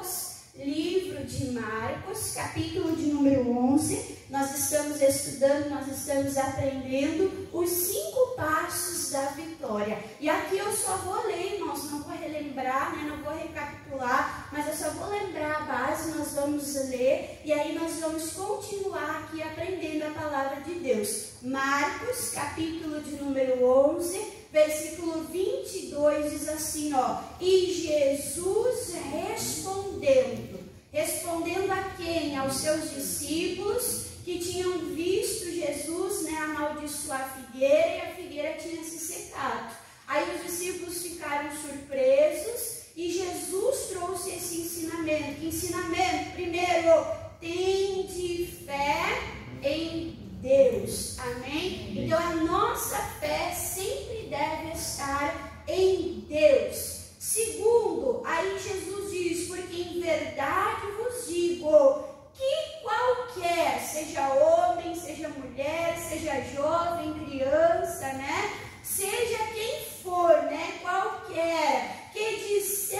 Marcos, livro de Marcos, capítulo de número 11. Nós estamos estudando, nós estamos aprendendo os 5 passos da vitória. E aqui eu só vou ler, irmãos, não vou relembrar, né? Não vou recapitular, mas eu só vou lembrar a base, nós vamos ler e aí nós vamos continuar aqui aprendendo a palavra de Deus. Marcos, capítulo de número 11, versículo 22 diz assim, ó: e Jesus respondendo a quem? Aos seus discípulos que tinham visto Jesus, né, amaldiçoar a figueira, e a figueira tinha se secado. Aí os discípulos ficaram surpresos e Jesus trouxe esse ensinamento. Que ensinamento? Primeiro, tende fé em Deus. Amém? Então a nossa fé sempre deve estar em Deus. Segundo, aí Jesus diz, porque em verdade vos digo que qualquer, seja homem, seja mulher, seja jovem, criança, né? Seja quem for, né? Qualquer, que disser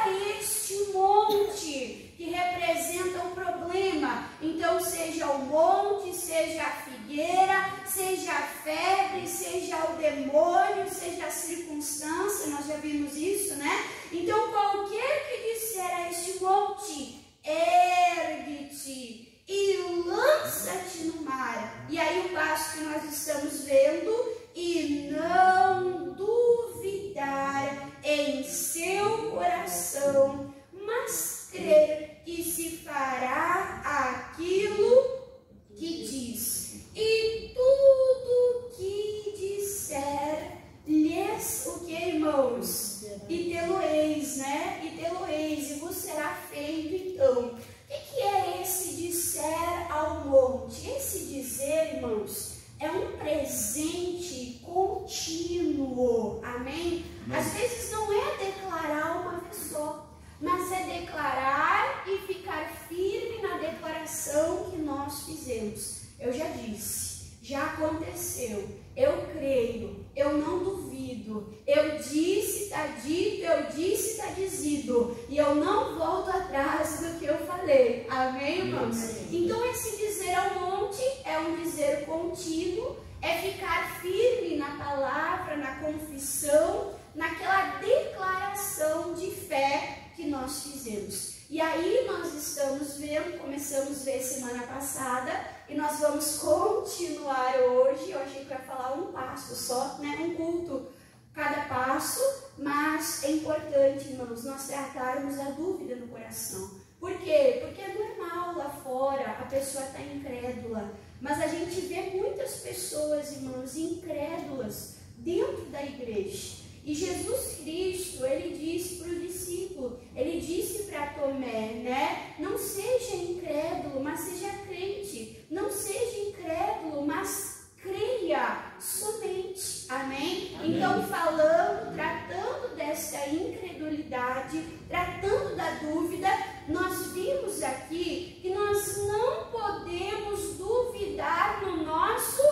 a este monte, que representa o problema. Então, seja o monte, seja a figueira, seja a febre, seja o demônio, seja a circunstância, nós já vimos isso, né? Então, qualquer que disser a este monte, ergue-te e lança-te no mar. E aí o passo que nós estamos vendo, e não duvidar em seu coração, mas crer que se fará aquilo que diz. E tudo que disser lhes, o que, irmãos? E tê-lo-eis, né? E tê-lo-eis, e vos será feito. Então, o que é esse disser ao monte? Esse dizer, irmãos, é um presente contínuo, amém? Às vezes não é declarar uma vez só, mas é declarar e ficar firme na declaração que nós fizemos. Eu já disse, já aconteceu, eu creio, eu não duvido, eu disse, está dito, eu disse, está dizido, e eu não volto atrás do que eu falei, amém, irmãos? Então esse dizer ao monte é um dizer contínuo, é ficar firme na palavra, na confissão, naquela declaração de fé que nós fizemos. E aí nós estamos vendo, começamos a ver semana passada, e nós vamos continuar hoje. Eu achei que eu ia falar um passo só, né? Um culto cada passo, mas é importante, irmãos, nós tratarmos a dúvida no coração. Por quê? Porque é normal lá fora, a pessoa está incrédula, mas a gente vê muitas pessoas, irmãos, incrédulas dentro da igreja. E Jesus Cristo, ele disse para o discípulo, ele disse para Tomé, né? Não seja incrédulo, mas seja crente. Não seja incrédulo, mas creia somente. Amém? Amém. Então, falando, tratando dessa incredulidade, tratando da dúvida, nós vimos aqui que nós não podemos duvidar no nosso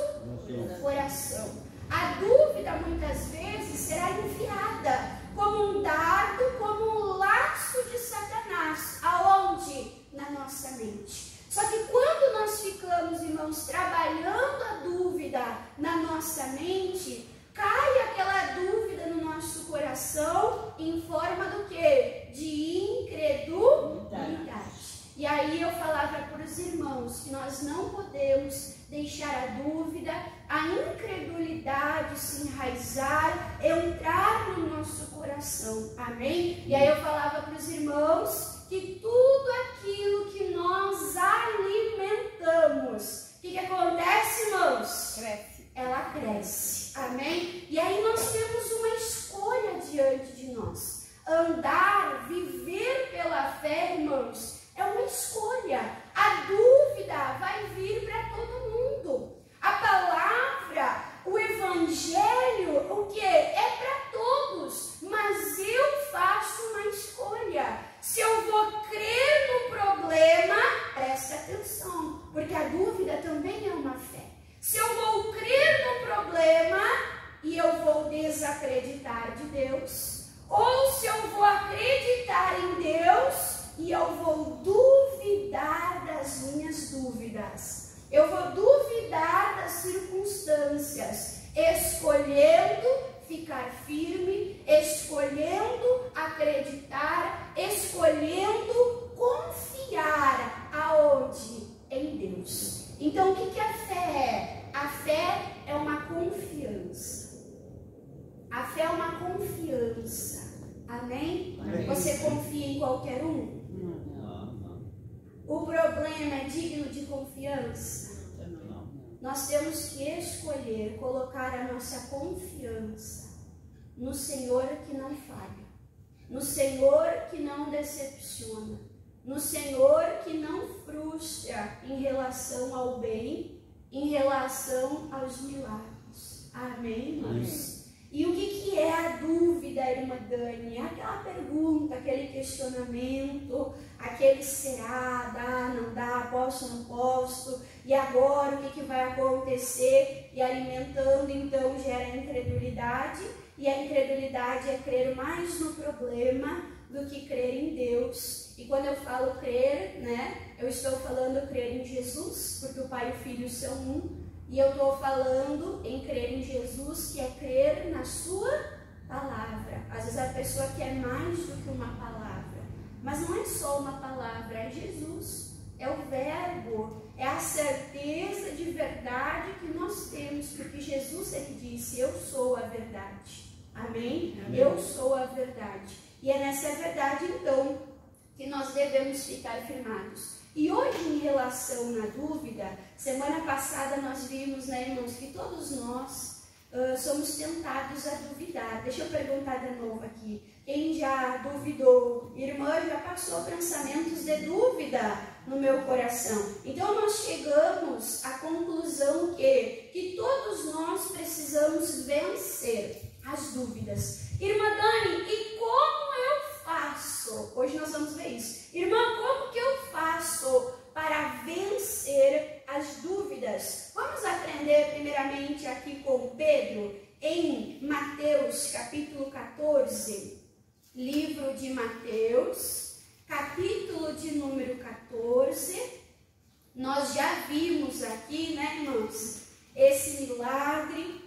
coração. A dúvida, muitas vezes, será enviada como um dardo, como um laço de Satanás. Aonde? Na nossa mente. Só que quando nós ficamos, irmãos, trabalhando a dúvida na nossa mente, cai aquela dúvida no nosso coração em forma do quê? De incredulidade. E aí eu falava para os irmãos que nós não podemos deixar a dúvida, a incredulidade se enraizar, entrar no nosso coração. Amém? E aí eu falava para os irmãos que tudo aquilo que nós alimentamos, o que acontece, irmãos? Cresce. Ela cresce. Amém? E aí nós temos uma escolha diante de nós. Andar, viver pela fé, irmãos, é uma escolha. A dúvida vai vir para todo mundo. A palavra, o evangelho, o que? É para todos. Mas eu faço uma escolha. Se eu vou crer no problema, presta atenção, porque a dúvida também é uma fé. Se eu vou crer no problema e eu vou desacreditar de Deus, ou se eu vou acreditar Você confia em qualquer um? O problema é digno de confiança? Nós temos que escolher colocar a nossa confiança no Senhor que não falha, no Senhor que não decepciona, no Senhor que não frustra em relação ao bem, em relação aos milagres. Amém, irmãos? E o que é a dúvida, irmã Dani? Aquela pergunta, aquele questionamento, aquele será, dá, não dá, posso, não posso, e agora o que vai acontecer? E alimentando, então, gera incredulidade, e a incredulidade é crer mais no problema do que crer em Deus. E quando eu falo crer, né, eu estou falando crer em Jesus, porque o Pai e o Filho são um. E eu estou falando em crer em Jesus, que é crer na sua palavra. Às vezes a pessoa quer mais do que uma palavra. Mas não é só uma palavra, é Jesus. É o verbo, é a certeza de verdade que nós temos. Porque Jesus, ele disse, eu sou a verdade. Amém? Amém. Eu sou a verdade. E é nessa verdade, então, que nós devemos ficar firmados. E hoje, em relação na dúvida, semana passada nós vimos, né, irmãos, que todos nós somos tentados a duvidar. Deixa eu perguntar de novo aqui. Quem já duvidou? Irmã, já passou pensamentos de dúvida no meu coração. Então, nós chegamos à conclusão que todos nós precisamos vencer as dúvidas. Irmã Dani, e como eu faço? Hoje nós vamos ver isso. Irmã, como que eu faço para vencer as dúvidas? Vamos aprender primeiramente aqui com Pedro, em Mateus capítulo 14, livro de Mateus, capítulo de número 14. Nós já vimos aqui, né, irmãos, esse milagre,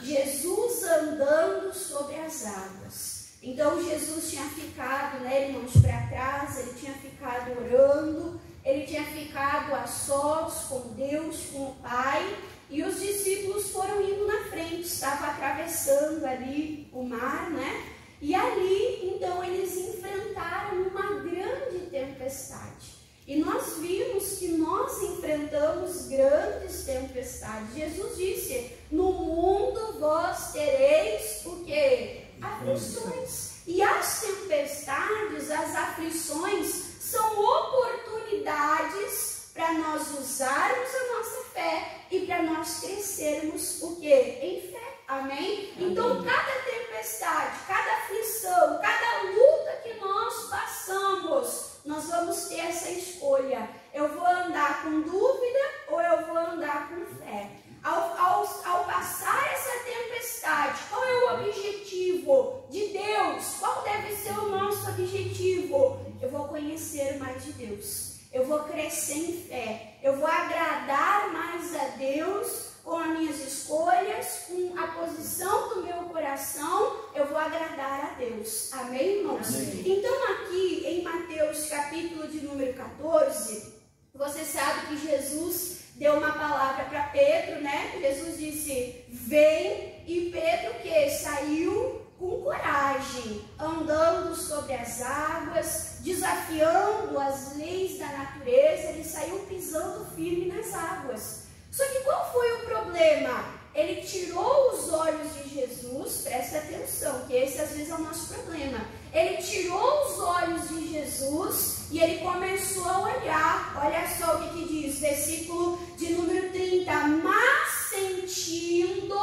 Jesus andando sobre as águas. Então Jesus tinha ficado, né, irmãos, para trás, ele tinha ficado orando, ele tinha ficado a sós com Deus, com o Pai, e os discípulos foram indo na frente, estavam atravessando ali o mar, né? E ali, então, eles enfrentaram uma grande tempestade. E nós vimos que nós enfrentamos grandes tempestades. Jesus disse, no mundo vós tereis o quê? Aflições. E as tempestades, as aflições, são oportunidades para nós usarmos a nossa fé e para nós crescermos o quê? Em fé. Amém? Então, cada tempestade, cada aflição, cada luta que nós passamos, nós vamos ter essa escolha. Eu vou andar com dúvida ou eu vou andar com fé? Ao passar essa tempestade, qual é o objetivo de Deus? Qual deve ser o nosso objetivo? Eu vou conhecer mais de Deus. Eu vou crescer em fé. Eu vou agradar mais a Deus com as minhas escolhas, com a posição do meu coração. Eu vou agradar a Deus. Amém, irmãos? Amém. Então aqui em Mateus capítulo de número 14, você sabe que Jesus deu uma palavra para Pedro, né? Jesus disse, vem, e Pedro que saiu com coragem, andando sobre as águas, desafiando as leis da natureza, ele saiu pisando firme nas águas. Só que qual foi o problema? Ele tirou os olhos de Jesus, presta atenção, que esse às vezes é o nosso problema. Ele tirou os olhos de Jesus e ele começou a olhar. Olha só o que diz, versículo de número 30. Mas sentindo,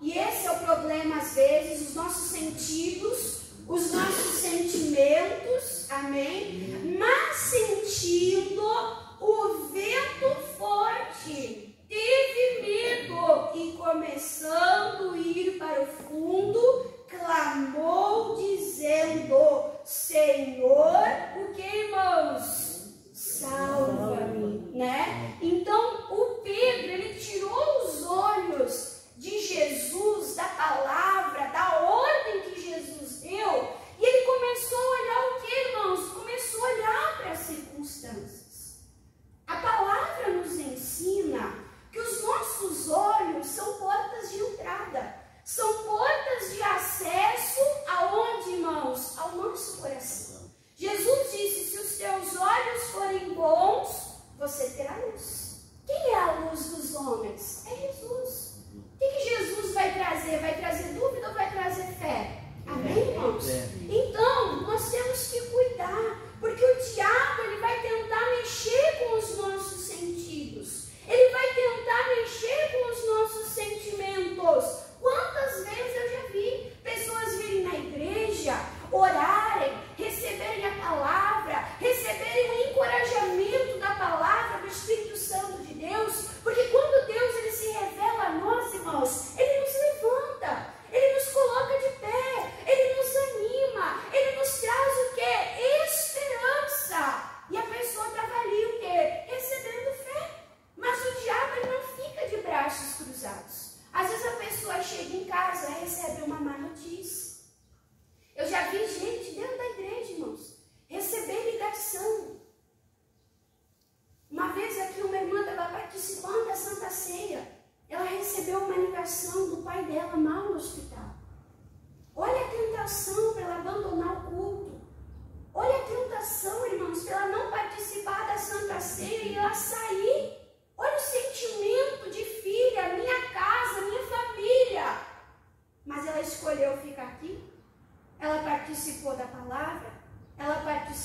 e esse é o problema às vezes, os nossos sentidos, os nossos sentimentos, amém? Mas sentindo o vento forte, teve medo e começando a ir para o fundo, clamou dizendo, Senhor, o que, irmãos? Salva-me, né? Então, o Pedro, ele tirou os olhos de Jesus, da palavra, da ordem que Jesus deu, e ele começou a olhar o que, irmãos? Começou a olhar para si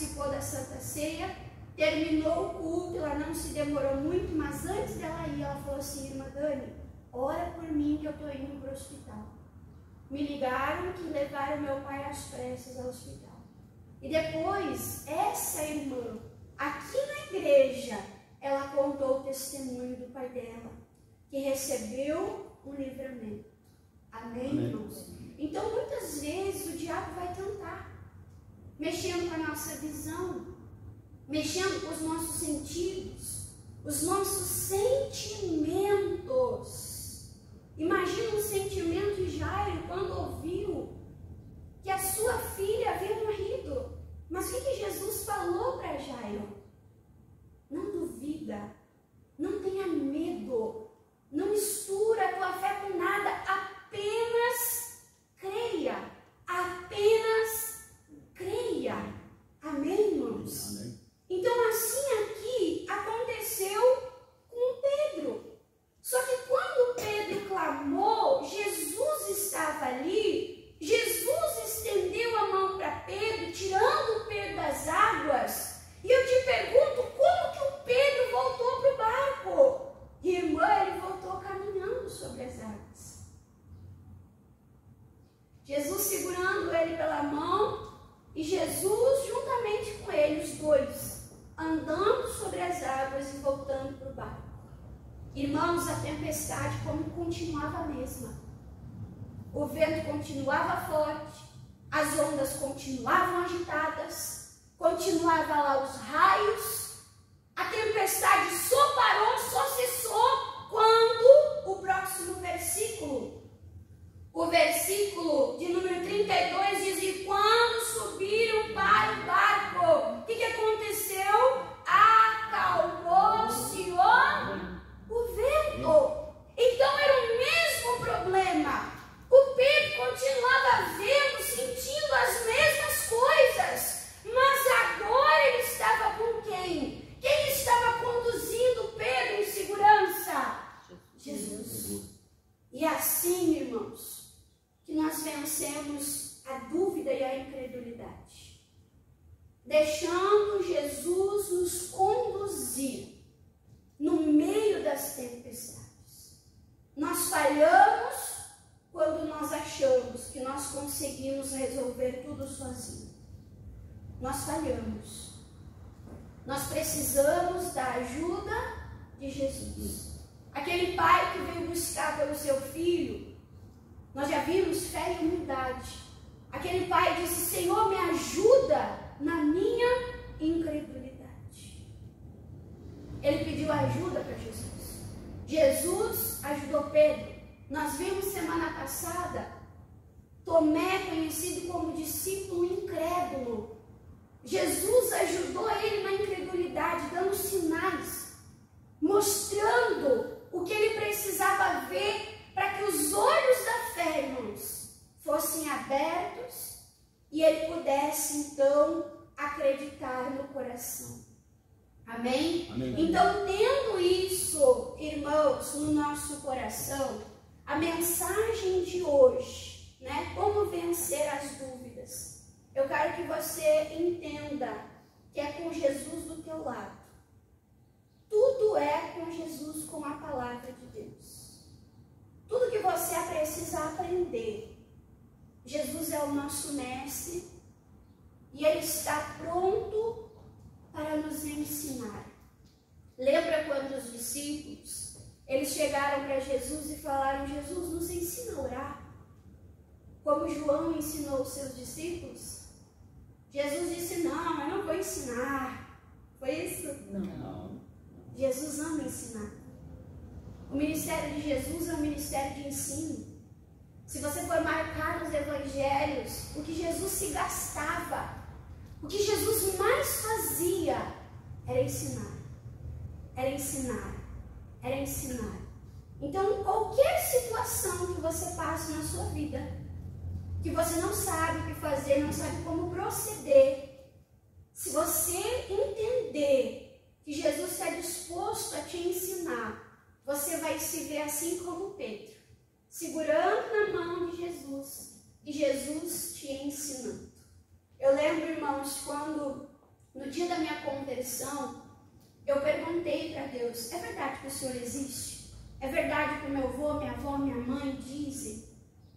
participou da Santa Ceia, terminou o culto, ela não se demorou muito, mas antes dela ir, ela falou assim: irmã Dani, ora por mim que eu estou indo para o hospital. Me ligaram que levaram meu pai às pressas ao hospital. E depois, essa irmã, aqui na igreja, ela contou o testemunho do pai dela, que recebeu um livramento. Amém, irmãos? Então, muitas vezes, o diabo vai tentar, mexendo com a nossa visão, mexendo com os nossos sentidos, os nossos sentimentos. Imagina o sentimento de Jairo quando ouviu que a sua filha havia morrido. Mas o que Jesus falou para Jairo? Não duvida, não tenha medo, não mistura a tua fé com nada, apenas creia, apenas creia. Amém, irmãos? Amém. Então, assim aqui aconteceu com Pedro. Só que quando Pedro clamou, Jesus estava ali, Jesus estendeu a mão para Pedro, tirando Pedro das águas. E eu te pergunto, como que o Pedro voltou para o barco? Irmã, ele voltou caminhando sobre as águas. Jesus segurando ele pela mão e Jesus juntamente com ele, os dois, andando sobre as águas e voltando para o barco. Irmãos, a tempestade como continuava a mesma. O vento continuava forte, as ondas continuavam agitadas, continuava lá os raios, a tempestade só parou, só cessou quando o próximo versículo, o versículo de número 32 diz: e quando subiram para o barco, o que aconteceu? Acalmou-se o vento. Então era o mesmo problema. O Pedro continuava vendo, sentindo as mesmas coisas, mas agora ele estava com quem? Quem estava conduzindo Pedro em segurança? Jesus. E assim, irmãos, que nós vencemos a dúvida e a incredulidade, deixando Jesus nos conduzir no meio das tempestades. Nós falhamos quando nós achamos que nós conseguimos resolver tudo sozinhos. Nós falhamos. Nós precisamos da ajuda de Jesus. Aquele pai que veio buscar pelo seu filho, nós já vimos fé e humildade. Aquele pai disse: Senhor, me ajuda na minha incredulidade. Ele pediu ajuda para Jesus. Jesus ajudou Pedro. Nós vimos semana passada Tomé, conhecido como discípulo incrédulo. Jesus ajudou ele na incredulidade, dando sinais, mostrando o que ele precisava ver para que os olhos da fé, irmãos, fossem abertos e ele pudesse então acreditar no coração. Amém? Amém? Então, tendo isso, irmãos, no nosso coração, a mensagem de hoje, né? Como vencer as dúvidas. Eu quero que você entenda que é com Jesus do teu lado. Tudo é com Jesus, com a palavra de Deus. Tudo que você precisa aprender. Jesus é o nosso mestre e ele está pronto para nos ensinar. Lembra quando os discípulos, eles chegaram para Jesus e falaram: Jesus, nos ensina a orar, como João ensinou os seus discípulos? Jesus disse: não, eu não vou ensinar. Foi isso? Não. Jesus ama ensinar. O ministério de Jesus é um ministério de ensino. Se você for marcar nos evangelhos, o que Jesus se gastava, o que Jesus mais fazia era ensinar. Era ensinar. Era ensinar. Então, qualquer situação que você passe na sua vida, que você não sabe o que fazer, não sabe como proceder, se você entender que Jesus está disposto a te ensinar, você vai se ver assim como Pedro, segurando na mão de Jesus e Jesus te ensinando. Eu lembro, irmãos, quando No dia da minha conversão, eu perguntei para Deus, é verdade que o Senhor existe? É verdade que o meu avô, minha avó, minha mãe dizem?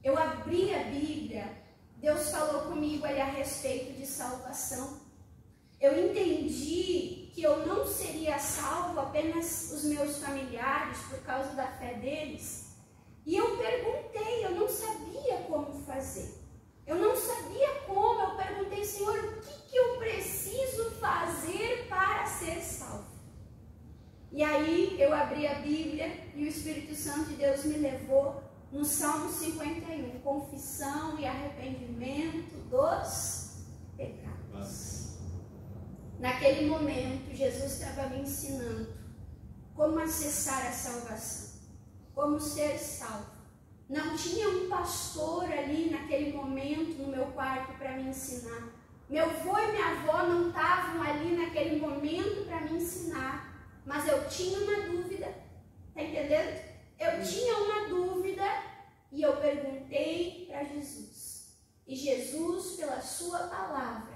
Eu abri a Bíblia, Deus falou comigo ali a respeito de salvação. Eu entendi que eu não seria salvo apenas os meus familiares por causa da fé deles. E eu perguntei, eu não sabia como fazer. Eu não sabia como, eu perguntei, Senhor, o que eu preciso fazer para ser salvo? E aí eu abri a Bíblia e o Espírito Santo de Deus me levou no Salmo 51, confissão e arrependimento dos pecados. Naquele momento, Jesus estava me ensinando como acessar a salvação, como ser salvo. Não tinha um pastor ali naquele momento no meu quarto para me ensinar. Meu avô e minha avó não estavam ali naquele momento para me ensinar. Mas eu tinha uma dúvida, tá entendendo? Eu tinha uma dúvida e eu perguntei para Jesus. E Jesus, pela sua palavra,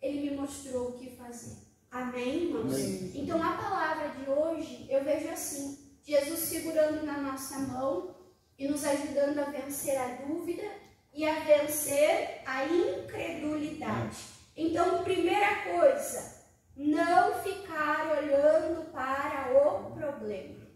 ele me mostrou o que fazer. Amém, irmãos? Amém. Então a palavra de hoje eu vejo assim: Jesus segurando na nossa mão e nos ajudando a vencer a dúvida e a vencer a incredulidade. Então, primeira coisa, não ficar olhando para o problema.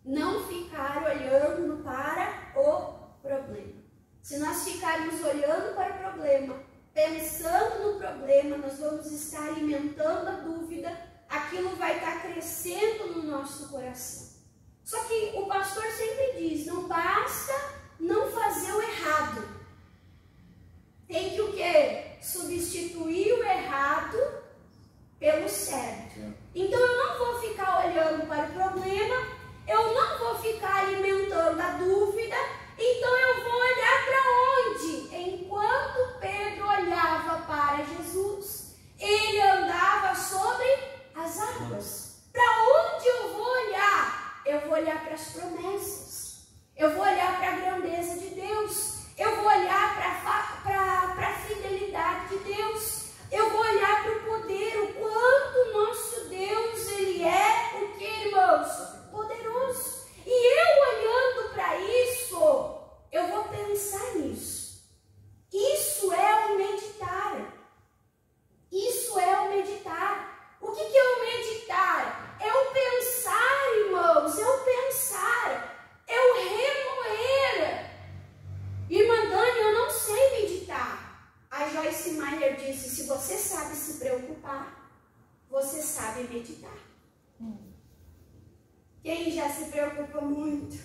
Não ficar olhando para o problema. Se nós ficarmos olhando para o problema, pensando no problema, nós vamos estar alimentando a dúvida, aquilo vai estar crescendo no nosso coração. Só que o pastor sempre diz, não basta não fazer o errado. Tem que o quê? Substituir o errado pelo certo. Então eu não vou ficar olhando para o problema, eu não vou ficar alimentando a dúvida, então eu vou olhar para onde? Enquanto Pedro olhava para Jesus, ele andava sobre as águas. Para onde eu vou olhar? Eu vou olhar para as promessas, eu vou olhar para a grandeza de Deus, eu vou olhar para a fidelidade de Deus, eu vou olhar para o poder, o quanto nosso Deus, ele é o que, irmãos? Poderoso. E eu olhando para isso, eu vou pensar nisso. Isso é o meditar. Isso é o meditar. O que é o meditar? É o pensar, irmãos, é o pensar, é o remoer. Irmã Dani, eu não sei meditar. A Joyce Meyer disse, se você sabe se preocupar, você sabe meditar. Quem já se preocupa muito?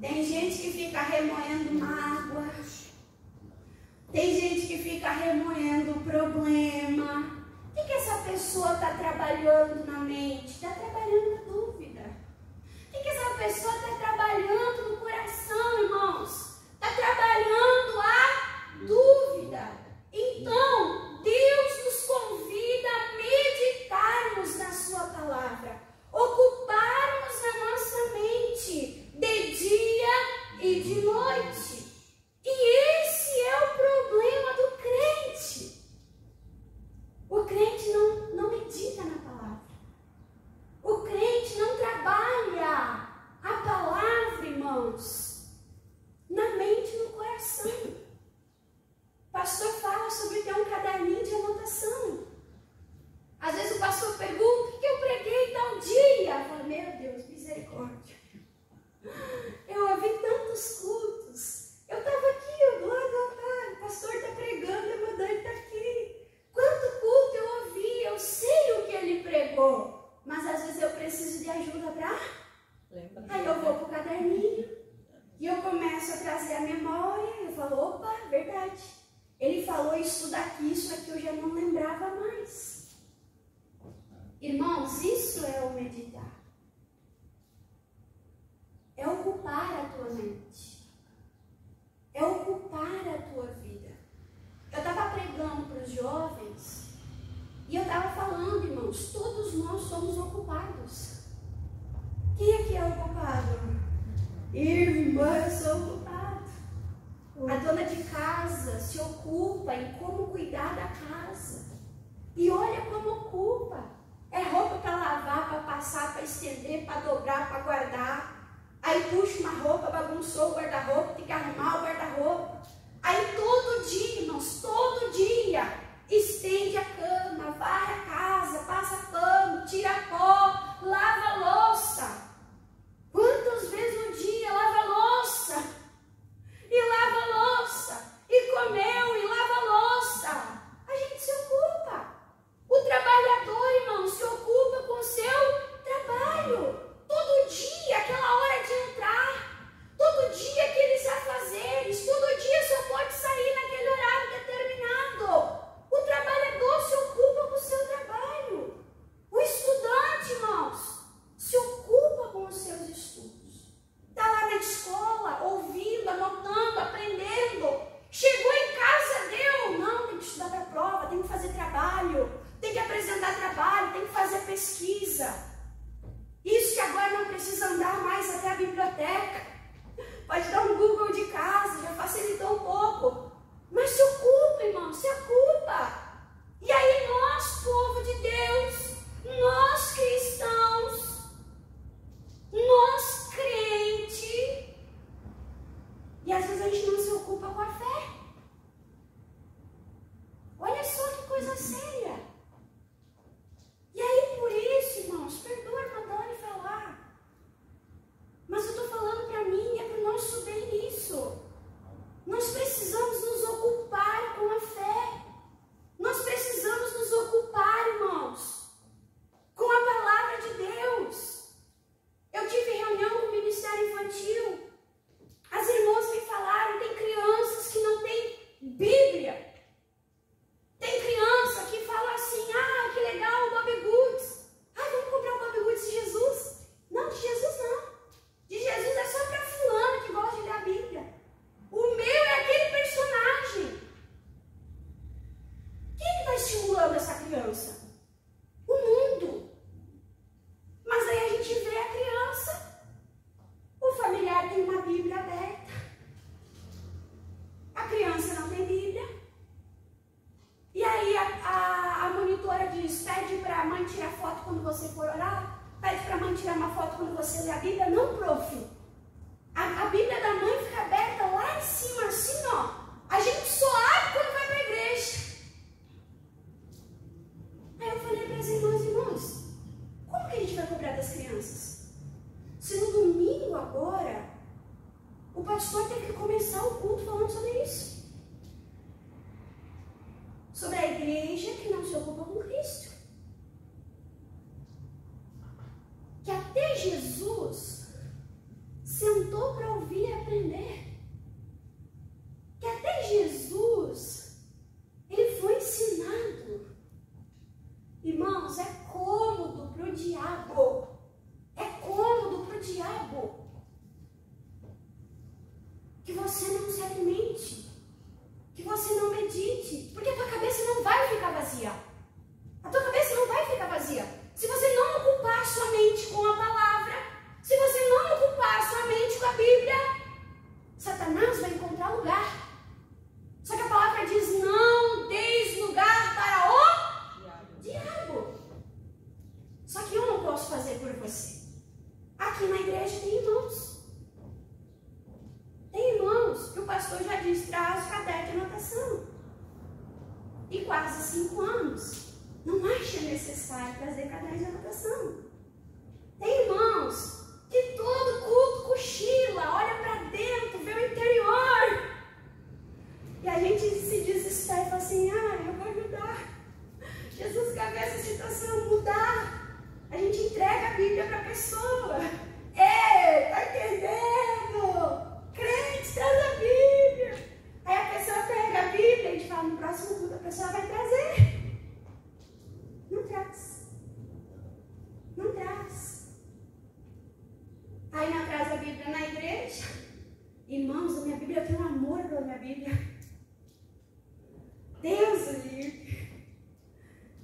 Tem gente que fica remoendo mágoa. Tem gente que fica remoendo o problema. O que essa pessoa está trabalhando na mente? Está trabalhando na dúvida. O que essa pessoa está trabalhando no coração, irmãos? Está trabalhando a dúvida. Então, Deus nos convida a meditarmos na sua palavra, ocuparmos a nossa mente de dia e de noite. E esse é o problema do crente. O crente não medita na palavra. O crente não trabalha a palavra, irmãos, na mente e no coração. O pastor fala sobre ter um caderninho de anotação. Às vezes o pastor pergunta, o que eu preguei tal dia? Eu falo, meu Deus, misericórdia. Eu ouvi tantos cultos. Eu estava aqui, eu do lado do altar, o pastor está pregando, a irmã Dani está aqui. Quanto culto eu ouvi, eu sei o que ele pregou. Mas às vezes eu preciso de ajuda para... Aí eu vou para o caderninho e eu começo a trazer a memória. Eu falo, opa, verdade. Ele falou isso daqui, isso aqui eu já não lembrava mais. Irmãos, isso é o meditar. É ocupar a tua mente. É ocupar a tua vida. Eu estava pregando para os jovens e eu estava falando, irmãos, todos nós somos ocupados. Quem aqui é ocupado? Irmã, eu sou ocupado. A dona de casa se ocupa em como cuidar da casa. estender, para dobrar, para guardar. Aí puxa uma roupa, bagunçou o guarda-roupa, tem que arrumar o guarda-roupa. Aí todo dia, irmãos, todo dia, estende a cama, varre a casa, passa pano, tira pó, lava a louça. Quantas vezes no dia lava a louça? E lava a louça, e comeu, e lava a louça. A gente se ocupa. O trabalhador, irmão, se ocupa com o seu trabalho. Todo dia, aquela hora de entrar, todo dia aqueles afazeres, todo dia só pode sair naquele horário determinado. O trabalhador se ocupa com o seu trabalho. O estudante, irmãos, se ocupa com os seus estudos. Está lá na escola, ouvindo, anotando, aprendendo. Chegou em casa, deu. Não, tem que estudar para a prova, tem que fazer trabalho, tem que apresentar trabalho, tem que fazer pesquisa. Isso que agora não precisa andar mais até a biblioteca. Pode dar um Google de casa, já facilitou um pouco. Mas se ocupa, irmão, se ocupa. E aí nós, povo de Deus, nós cristãos, nós crente, e às vezes a gente não se ocupa com a fé. Olha só que coisa séria. E aí por isso, irmãos, perdoa a Madonna falar, mas eu estou falando para mim, é para o nosso bem nisso. Nós precisamos nos ocupar com a fé. Nós precisamos nos ocupar, irmãos, com a palavra de Deus. Eu tive reunião com o Ministério Infantil. As irmãs me falaram, tem crianças que não têm Bíblia. Tem criança que fala assim, ah, que legal o Bobbie Goods. Ah, vamos comprar o Bobbie Goods de Jesus? Não, de Jesus não. De Jesus é só para fulano que gosta de ler a Bíblia. O meu é aquele personagem. Quem está estimulando essa criança? O mundo. Mas aí a gente vê a criança, o familiar tem uma Bíblia aberta, a criança não tem Bíblia. E aí a monitora diz, pede para a mãe tirar foto quando você for orar, pede para a mãe tirar uma foto quando você lê a Bíblia. Não, prof. A Bíblia da mãe fica aberta lá em cima, assim, ó. A gente só abre quando vai para a igreja. Aí eu falei para as irmãs, como que a gente vai cobrar das crianças? Se no domingo agora, o pastor teve que começar o culto falando sobre isso. Sobre a igreja que não se ocupa com Cristo. Que até Jesus sentou para ouvir e aprender. Que até Jesus, ele foi ensinado. Irmãos, é cômodo para o diabo. É cômodo para o diabo que você não se alimente, que você não medite, porque a tua cabeça não vai ficar vazia. A tua cabeça não vai ficar vazia. Se você não ocupar sua mente com a palavra, se você não ocupar sua mente com a Bíblia, Satanás vai encontrar lugar. Só que a palavra diz, não deis lugar para o diabo. Só que eu não posso fazer por você. Aqui na igreja tem irmãos. Tem irmãos que o pastor já diz, traz o caderno de anotação. E quase 5 anos não acha necessário trazer caderno de anotação. Tem irmãos que todo culto cochila, olha para dentro, vê o interior. E a gente se desespera e fala assim, eu vou ajudar. Jesus quer ver essa situação mudar. A gente entrega a Bíblia para a pessoa. Ei, tá entendendo? Crente, traz a Bíblia. Aí a pessoa pega a Bíblia e a gente fala, no próximo culto a pessoa vai trazer. Não traz. Não traz. Aí não traz a Bíblia na igreja. Irmãos, a minha Bíblia, eu tenho amor pela minha Bíblia. Deus o livre.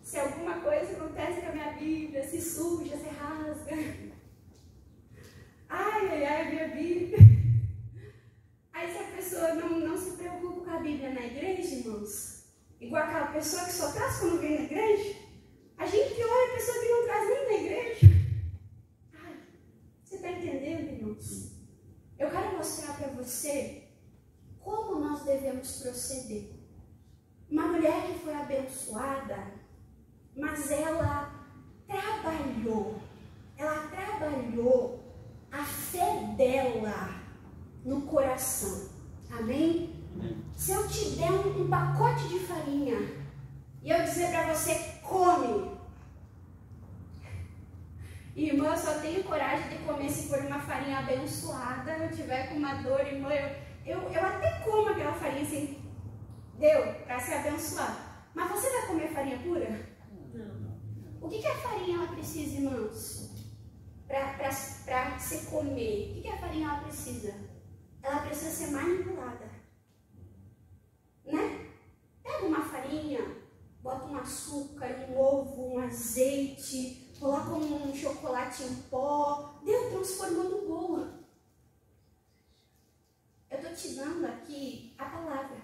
Se alguma coisa acontece com a minha Bíblia, se suja, se rasga. Ai, minha Bíblia. Aí se a pessoa não se preocupa com a Bíblia na igreja, irmãos, igual aquela pessoa que só traz quando vem na igreja, a gente que olha a pessoa que não traz nem na igreja. mostrar para você como nós devemos proceder. Uma mulher que foi abençoada, mas ela trabalhou a fé dela no coração. Amém? Se eu te der um pacote de farinha e eu dizer para você, come. Irmã, eu só tenho coragem de comer se for uma farinha abençoada. Eu tiver com uma dor, irmã, eu até como aquela farinha assim, deu, para se abençoar. Mas você vai comer farinha pura? Não. O que a farinha ela precisa, irmãos? Para se comer. O que a farinha ela precisa? Ela precisa ser manipulada. Né? Pega uma farinha, bota um açúcar, um ovo, um azeite, coloca um chocolate em pó, deu, transformou no bolo. Eu estou te dando aqui a palavra.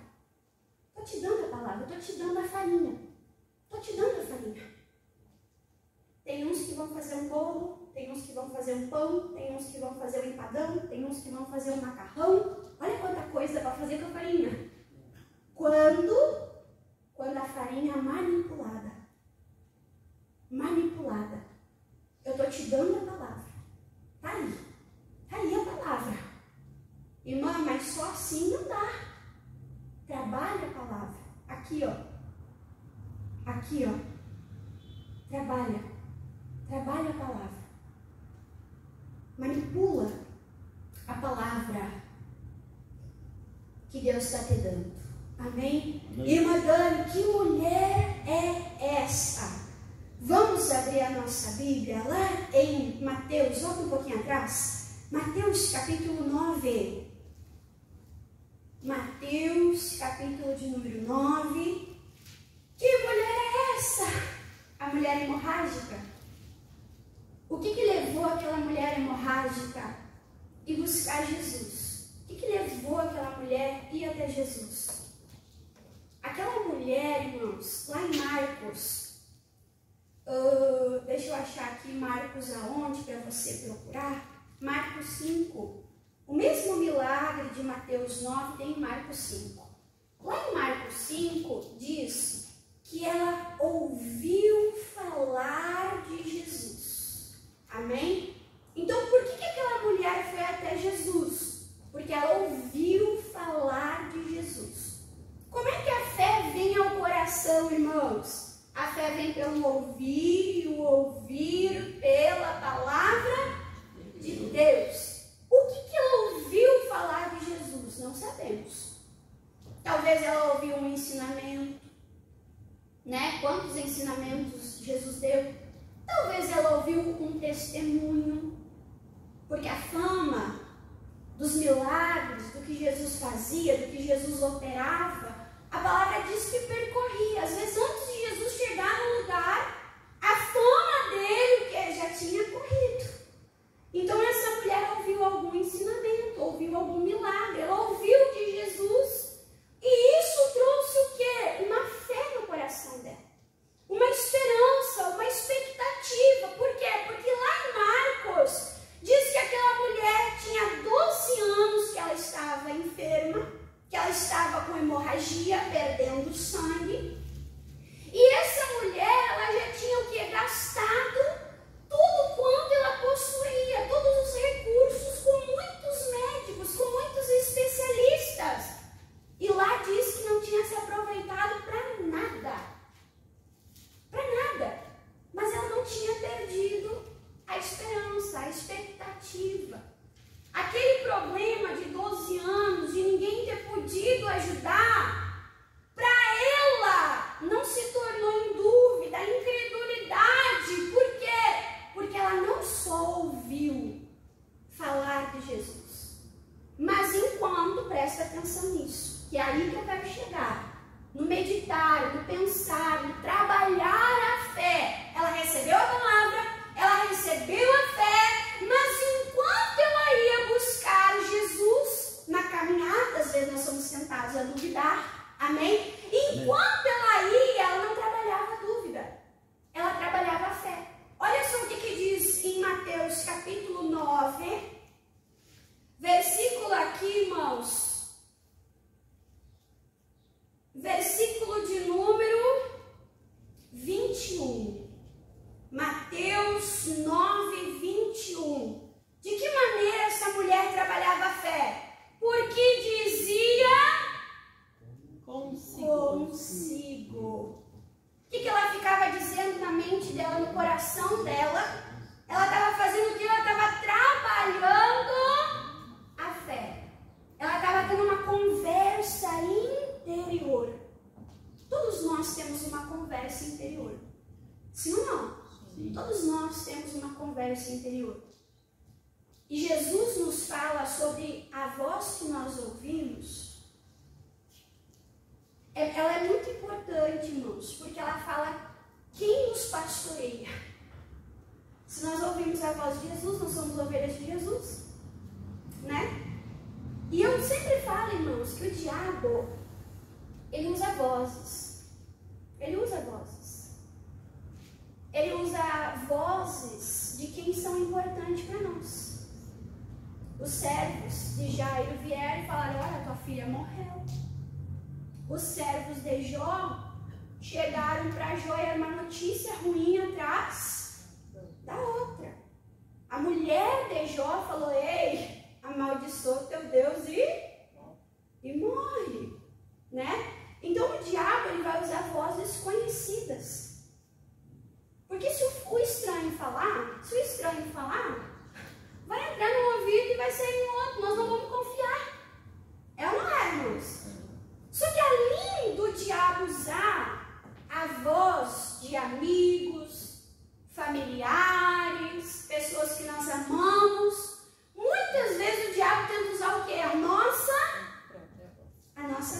Estou te dando a palavra, estou te dando a farinha. Estou te dando a farinha. Tem uns que vão fazer um bolo, tem uns que vão fazer um pão, tem uns que vão fazer um empadão, tem uns que vão fazer um macarrão. Olha quanta coisa para fazer com a farinha. Quando a farinha é manipulada, eu estou te dando a palavra. Tá aí a palavra. Irmã, mas só assim não dá. Trabalha a palavra. Aqui, ó. Trabalha a palavra. Manipula a palavra que Deus está te dando. Amém? Irmã Dani, que mulher é essa? Vamos abrir a nossa Bíblia lá em Mateus, volta um pouquinho atrás. Mateus capítulo 9. Mateus capítulo de número 9. Que mulher é essa? A mulher hemorrágica. O que levou aquela mulher hemorrágica a buscar Jesus? O que levou aquela mulher a ir até Jesus? Aquela mulher, irmãos, lá em Marcos, deixa eu achar aqui Marcos aonde para você procurar. Marcos 5. O mesmo milagre de Mateus 9 tem em Marcos 5. Lá em Marcos 5 diz que ela ouviu falar de Jesus. Amém? Então por que aquela mulher foi até Jesus? Porque ela ouviu falar de Jesus. Como é que a fé vem ao coração, irmãos? A fé vem pelo ouvir e o ouvir pela palavra de Deus. O que ela ouviu falar de Jesus? Não sabemos. Talvez ela ouviu um ensinamento, né? Quantos ensinamentos Jesus deu? Talvez ela ouviu um testemunho, porque a fama dos milagres, do que Jesus fazia, do que Jesus operava, a palavra diz que percorria. Às vezes, antes de Jesus chegar no lugar, a fama dele que já tinha corrido. Então, essa mulher ouviu algum ensinamento, ouviu algum milagre, ela ouviu de Jesus. E isso trouxe o quê? Uma fé no coração dela. Uma esperança, uma expectativa. Por quê? Porque lá em Marcos, diz que aquela mulher tinha 12 anos que ela estava enferma, que ela estava com hemorragia, perdendo sangue, mente dela, no coração dela, ela estava fazendo o que? Ela estava trabalhando a fé. Ela estava tendo uma conversa interior. Todos nós temos uma conversa interior. Sim ou não? Sim. Todos nós temos uma conversa interior. E Jesus nos fala sobre a voz que nós ouvimos. Ela é muito importante, irmãos, porque ela fala quem nos pastoreia. Se nós ouvimos a voz de Jesus, nós somos ovelhas de Jesus, né? E eu sempre falo, irmãos, que o diabo, ele usa vozes. Ele usa vozes. Ele usa vozes de quem são importantes para nós. Os servos de Jairo vieram e falaram: olha, tua filha morreu. Os servos de Jó chegaram para Jó e era uma notícia ruim atrás da outra. A mulher de Jó falou: ei, amaldiçoa teu Deus e morre, né? Então o diabo, ele vai usar vozes conhecidas. Porque se o estranho falar, vai entrar no ouvido e vai sair no outro. Nós não vamos confiar. É ou não é, irmãos? Só que além do diabo usar a voz de amigos, familiares, pessoas que nós amamos, muitas vezes o diabo tenta usar o quê? A nossa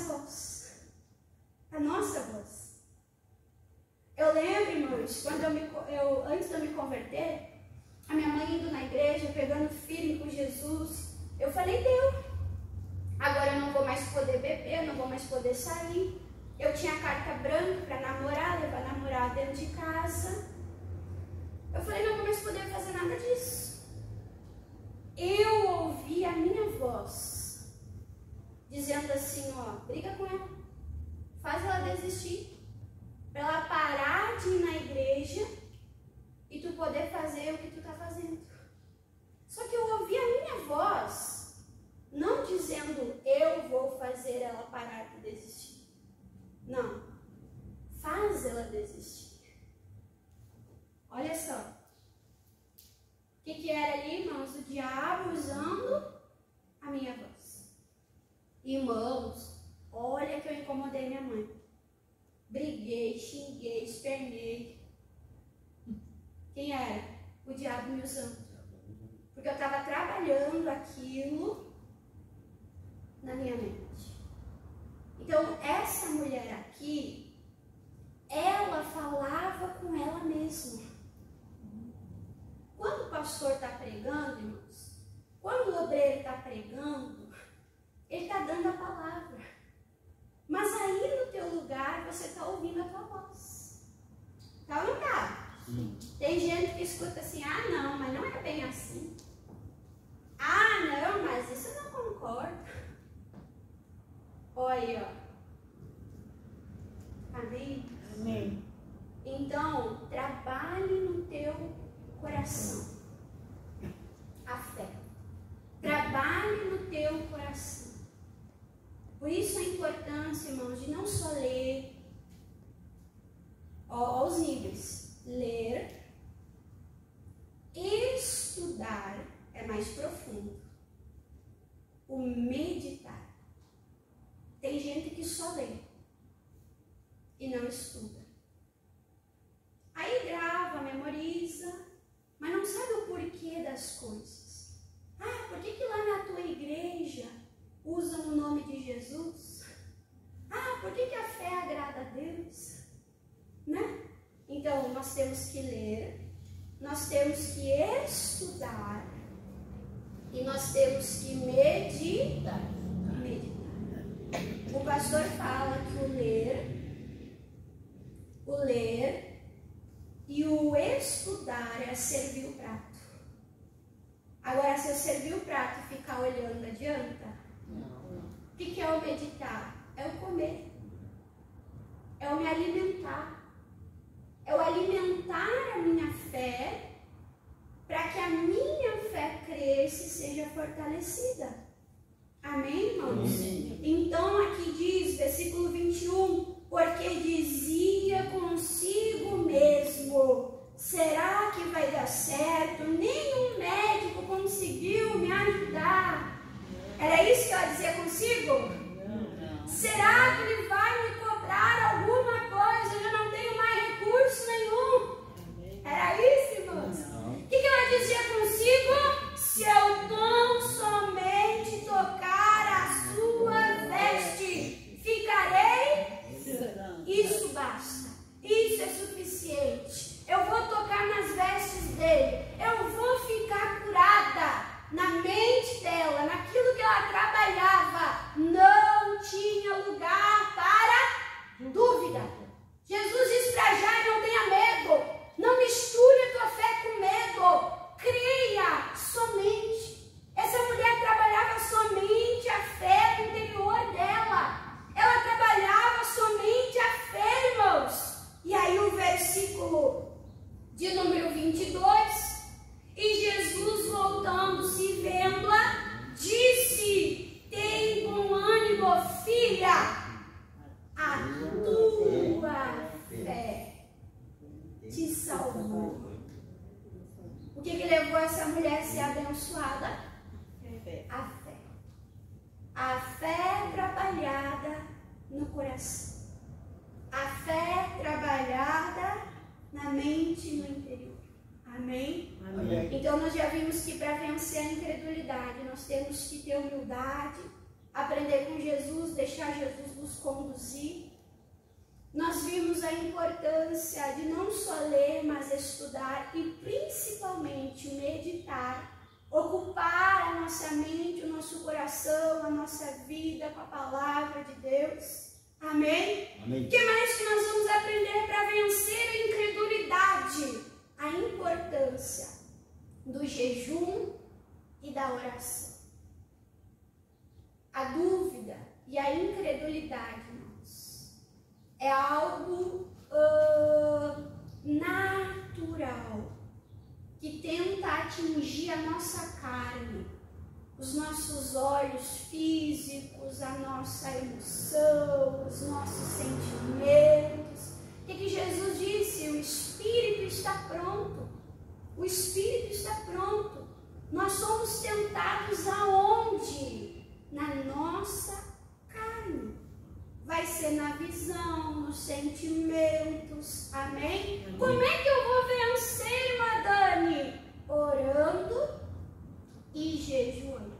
voz. A nossa voz. Eu lembro, irmãos, quando antes de eu me converter, a minha mãe indo na igreja, pegando firme com Jesus, eu falei: deu. Agora eu não vou mais poder beber, eu não vou mais poder sair. Eu tinha carta branca para namorar, levar namorado dentro de casa. Eu falei: não vou mais poder fazer nada disso. Eu ouvi a minha voz dizendo assim: ó, briga com ela, faz ela desistir, para ela parar de ir na igreja e tu poder fazer o que tu tá fazendo. Só que eu ouvi a minha voz não dizendo: eu vou fazer ela parar de desistir. Não. Faz ela desistir. Olha só. O que era ali, irmãos? O diabo usando a minha voz. Irmãos, olha que eu incomodei minha mãe. Briguei, xinguei, espernei. Quem era? O diabo me usando. Porque eu estava trabalhando aquilo na minha mente. Então, essa mulher aqui, ela falava com ela mesma. Quando o pastor está pregando, irmãos, quando o obreiro está pregando, ele está dando a palavra. Mas aí no teu lugar, você está ouvindo a tua voz. Tá ou não tá? Tem gente que escuta assim: ah, não, mas não é bem assim. Ah, não, mas isso eu não concordo. Olha aí, ó. Amém? Amém. Então, trabalhe no teu coração a fé. Trabalhe no teu coração. Por isso a importância, irmãos, de não só ler aos níveis. Ler, estudar é mais profundo. O meditar. Tem gente que só lê e não estuda. Aí grava, memoriza, mas não sabe o porquê das coisas. Ah, por que lá na tua igreja usam o nome de Jesus? Ah, por que a fé agrada a Deus? Né? Então, nós temos que ler, nós temos que estudar e nós temos que meditar. O pastor fala que o ler e o estudar é servir o prato. Agora, se eu servir o prato e ficar olhando, adianta? Não. O que é o meditar? É o comer. É o me alimentar. É o alimentar a minha fé para que a minha fé cresça e seja fortalecida. Amém, irmãos? Amém. Então aqui diz, versículo 21, porque dizia consigo mesmo: essa mulher ser abençoada? A fé. A fé trabalhada no coração. A fé trabalhada na mente e no interior. Amém? Amém. Então nós já vimos que para vencer a incredulidade, nós temos que ter humildade, aprender com Jesus, deixar Jesus nos conduzir. Nós vimos a importância de não só ler, mas estudar e principalmente meditar, ocupar a nossa mente, o nosso coração, a nossa vida com a palavra de Deus. Amém? Amém. O que mais que nós vamos aprender para vencer a incredulidade? A importância do jejum e da oração. A dúvida e a incredulidade, irmãos, é algo natural que tenta atingir a nossa carne, os nossos olhos físicos, a nossa emoção, os nossos sentimentos. O que Jesus disse? O Espírito está pronto. O Espírito está pronto. Nós somos tentados aonde? Na nossa carne. Vai ser na visão, nos sentimentos. Amém? Amém. Como é que eu vou vencer, irmã Dani? Orando e jejuando.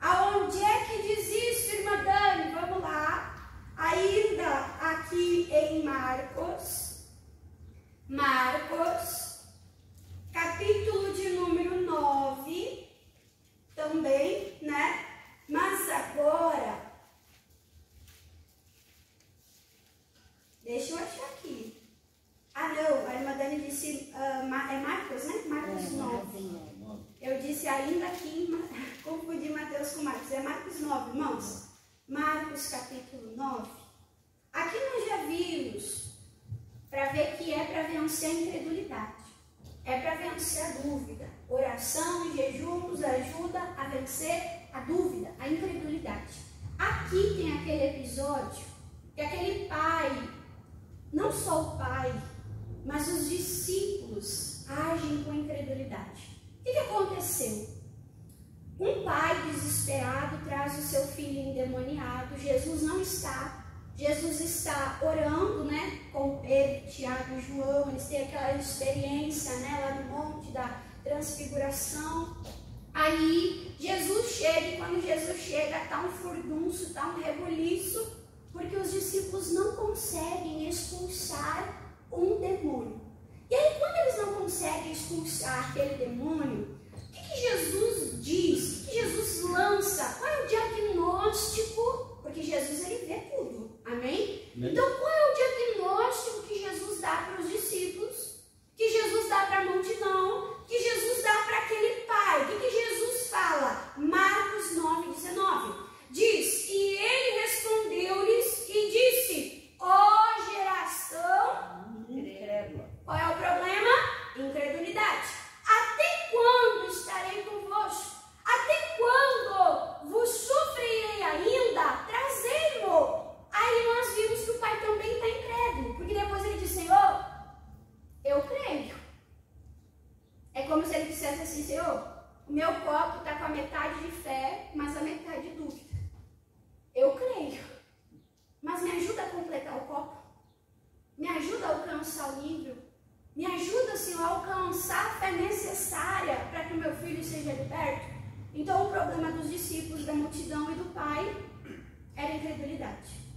Aonde é que diz isso, irmã Dani? Vamos lá. Ainda aqui em Marcos, capítulo de número 9, também, né? Mas agora, deixa eu achar aqui. Ah, não, a irmã Dani disse, é Marcos, né? Marcos 9. Eu disse ainda aqui, confundi Mateus com Marcos. É Marcos 9, irmãos. Marcos capítulo 9. Aqui nós já vimos, para ver que é para vencer a incredulidade. É para vencer a dúvida. Oração e jejum nos ajuda a vencer a dúvida, a incredulidade. Aqui tem aquele episódio que aquele pai, não só o pai, mas os discípulos agem com incredulidade. O que aconteceu? Um pai desesperado traz o seu filho endemoniado. Jesus não está. Jesus está orando, né, com Pedro, Tiago e João. Eles têm aquela experiência, né, lá no Monte da Transfiguração. Aí Jesus chega, e quando Jesus chega, está um furdunço, está um rebuliço, porque os discípulos não conseguem expulsar um demônio. E aí, quando eles não conseguem expulsar aquele demônio, o que Jesus diz? O que Jesus lança? Qual é o diagnóstico? Porque Jesus, ele vê tudo. Amém? Então, qual é o diagnóstico que Jesus dá para os discípulos? Que Jesus dá para a multidão? Que Jesus dá para aquele pai? O que Jesus fala? Marcos 9:19. Diz, e ele respondeu-lhes e disse, ó geração incrédula. Qual é o problema? Incredulidade. Até quando estarei convosco? Até quando vos sofrerei ainda? Trazei-mo. Aí nós vimos que o pai também está incrédulo, porque depois ele diz, Senhor, eu creio. É como se ele dissesse assim, Senhor, o meu copo está com a metade de fé, mas a metade de dúvida. Eu creio, mas me ajuda a completar o copo. Me ajuda a alcançar o nível. Me ajuda, Senhor, a alcançar a fé necessária para que o meu filho seja liberto. Então, o problema dos discípulos, da multidão e do pai era a incredulidade.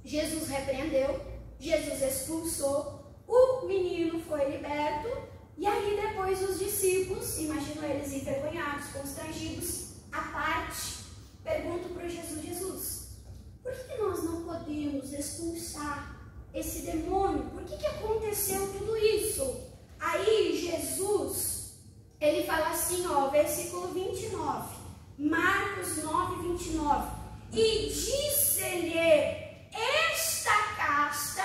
Jesus repreendeu, Jesus expulsou, o menino foi liberto, e aí depois os discípulos, imagino eles envergonhados, constrangidos, à parte, perguntam para Jesus, por que nós não podemos expulsar esse demônio? Por que aconteceu tudo isso? Aí Jesus, ele fala assim, ó, versículo 29, Marcos 9:29, e disse-lhe esta casta,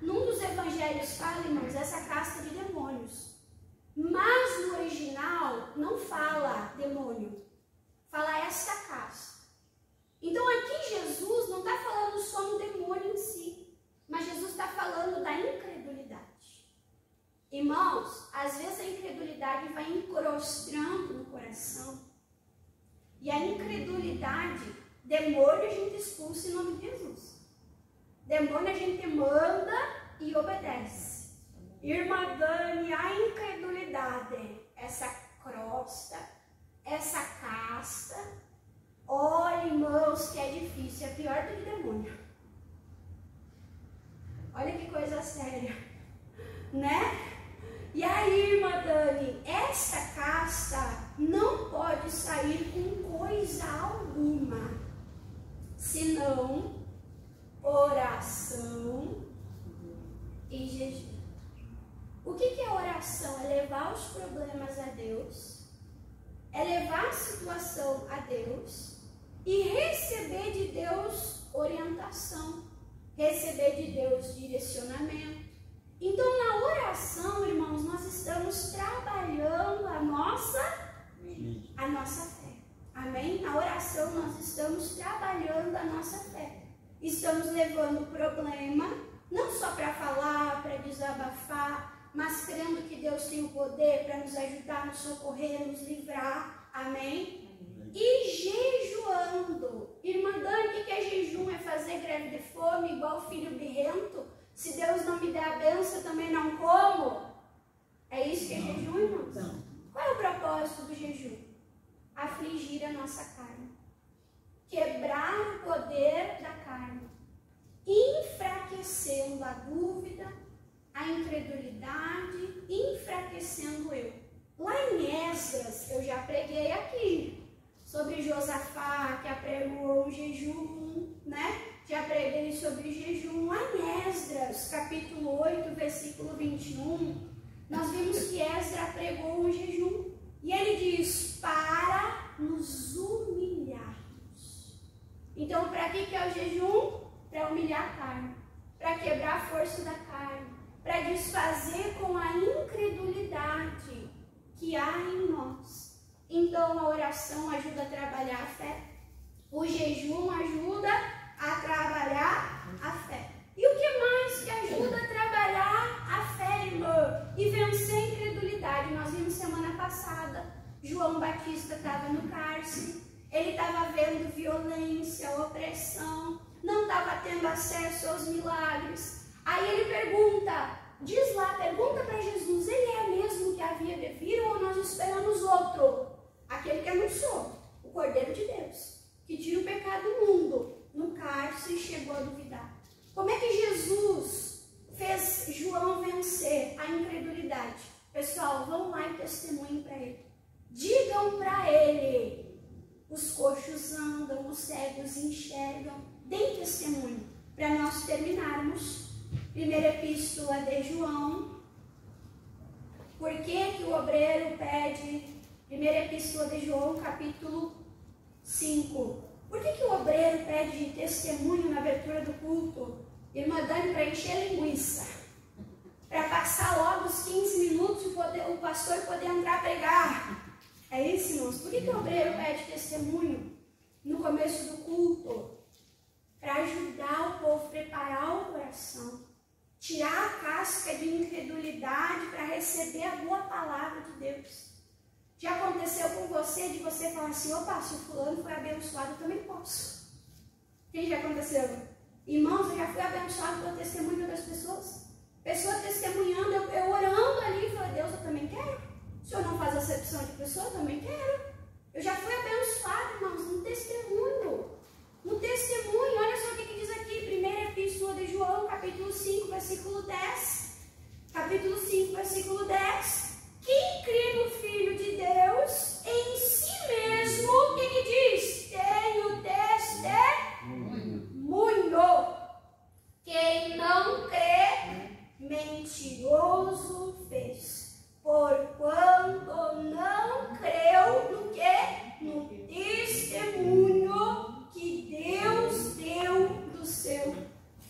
num dos evangelhos fala, irmãos, essa casta de demônios, mas no original não fala demônio, fala esta casta. Então aqui Jesus não está falando só no demônio em si, mas Jesus está falando da incredulidade. Irmãos, às vezes a incredulidade vai encrostando no coração. E a incredulidade, demônio a gente expulsa em nome de Jesus. Demônio a gente manda e obedece. Irmã Dani, a incredulidade, essa crosta, essa casta, olha, irmãos, que é difícil, é pior do que demônio. Olha que coisa séria, né? E aí, irmã Dani, essa casta não pode sair com coisa alguma, senão oração e jejum. O que é oração? É levar os problemas a Deus, é levar a situação a Deus e receber de Deus orientação, receber de Deus direcionamento. Então, na oração, irmãos, nós estamos trabalhando a nossa fé. Amém? Na oração, nós estamos trabalhando a nossa fé. Estamos levando o problema, não só para falar, para desabafar, mas crendo que Deus tem o poder para nos ajudar, nos socorrer, nos livrar. Amém? E jejuando. Irmã Dani, o que é jejum? É fazer greve de fome, igual filho birrento? Se Deus não me der a bênção, eu também não como? É isso que é jejum, irmãos? Não. Qual é o propósito do jejum? Afligir a nossa carne. Quebrar o poder da carne. Enfraquecendo a dúvida, a incredulidade, enfraquecendo eu. Lá em Esdras, eu já preguei aqui sobre Josafá, que apregou o jejum, né? Já preguei sobre jejum lá em Esdras, capítulo 8, versículo 21. Nós vimos que Esdras pregou o jejum. E ele diz, para nos humilharmos. Então, para que é o jejum? Para humilhar a carne, para quebrar a força da carne, para desfazer com a incredulidade que há em nós. Então, a oração ajuda a trabalhar a fé. O jejum ajuda a trabalhar a fé. E o que mais que ajuda a trabalhar a fé, irmã? E vencer a incredulidade. Nós vimos semana passada, João Batista estava no cárcere, ele estava vendo violência, opressão, não estava tendo acesso aos milagres. Aí ele pergunta, diz lá, pergunta para Jesus, ele é mesmo que havia de vir ou nós esperamos outro? Aquele que anunciou, o Cordeiro de Deus, que tira o pecado do mundo. No cárcere chegou a duvidar. Como é que Jesus fez João vencer a incredulidade? Pessoal, vão lá e testemunhem para ele. Digam para ele. Os coxos andam, os cegos enxergam. Deem testemunho. Para nós terminarmos, primeira epístola de João. Por que que o obreiro pede? Primeira epístola de João, capítulo 5. Por que o obreiro pede testemunho na abertura do culto? Irmã Dani, para encher linguiça. Para passar logo os 15 minutos o pastor poder entrar a pregar. É isso, irmãos? Por que o obreiro pede testemunho no começo do culto? Para ajudar o povo a preparar o coração. Tirar a casca de incredulidade para receber a boa palavra de Deus. Já aconteceu com você de você falar assim, opa, se o fulano foi abençoado, eu também posso. Quem já aconteceu? Irmãos, eu já fui abençoado pelo testemunho das pessoas. Pessoa testemunhando, eu orando ali, falei, Deus, eu também quero. O Senhor não faz acepção de pessoa, eu também quero. Eu já fui abençoado, irmãos, no testemunho. No testemunho, olha só o que diz aqui, primeira epístola de João, capítulo 5, versículo 10. Capítulo 5, versículo 10. Quem crê no Filho de Deus, em si mesmo, o que diz? Tem o testemunho. Quem não crê, mentiroso fez. Porquanto não creu no quê? No testemunho que Deus deu do seu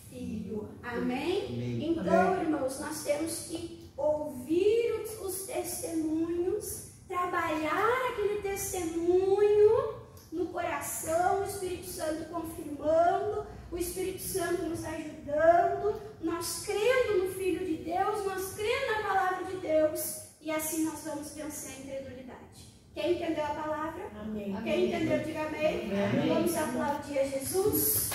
Filho. Amém? Então, irmãos, nós temos que ouvir os testemunhos, trabalhar aquele testemunho no coração, o Espírito Santo confirmando, o Espírito Santo nos ajudando, nós crendo no Filho de Deus, nós crendo na palavra de vamos vencer a incredulidade. Quem entendeu a palavra? Amém. Quem entendeu, diga amém. Amém. Vamos aplaudir a Jesus.